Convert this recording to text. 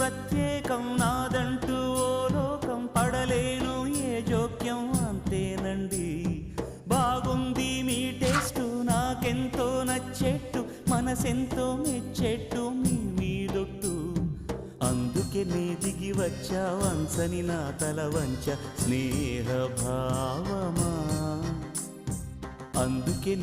ప్రత్యేకం నాదంటూ ఓ లోకం పడలేను ఏ జోక్యం అంతేనండి బాగుంది మీ టేస్టు నాకెంతో నచ్చేట్టు మనసెంతో మెచ్చేట్టు మీ మీదొట్టు అందుకే నే దిగి వచ్చా వంచని నా తల వంచ స్నేహ భావమా అందుకే